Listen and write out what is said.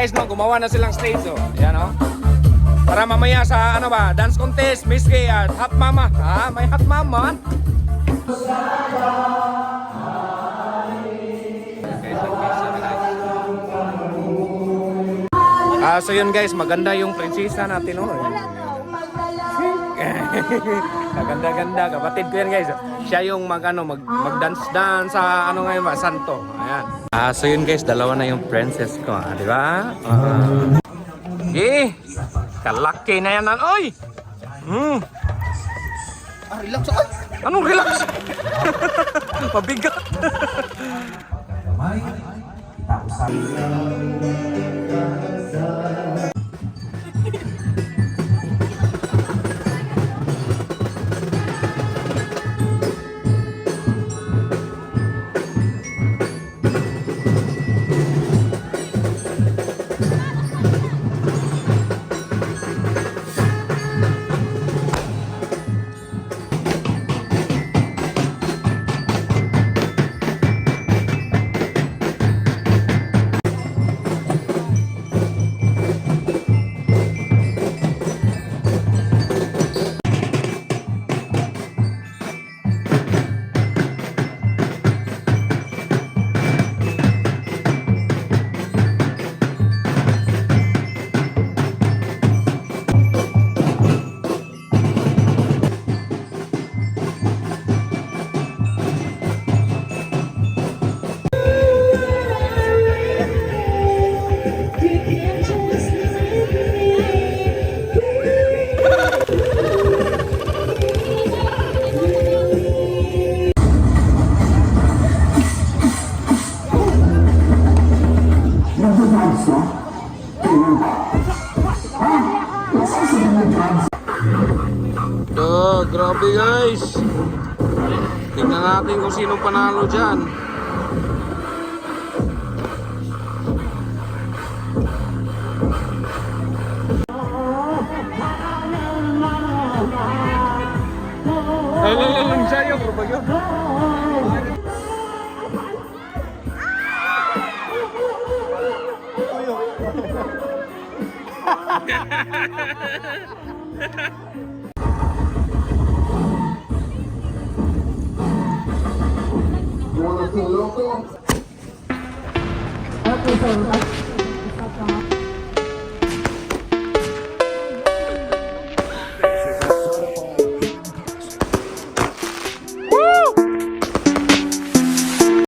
guys, no, gumawa na silang stage, oh. Ayan, oh. Para mamaya sa, ano ba, dance contest, Miss Gay at Hot Mama. Ha? May Hot Mama. So yun guys, maganda yung prinsesa natin, oh. Ganda-ganda, kapatid ko yan guys. Siya yung mag-dance-dance sa ano ngayon ba, Santo. Ayan. So yun guys, dalawa na yung princess ko, di ba? Kalaki na yan. Oy! Relax ako. Anong relax? Mabigat. Grabe guys. Tingnan natin kung sino panalo dyan. Lang sa'yo, bro ba yun? Loco.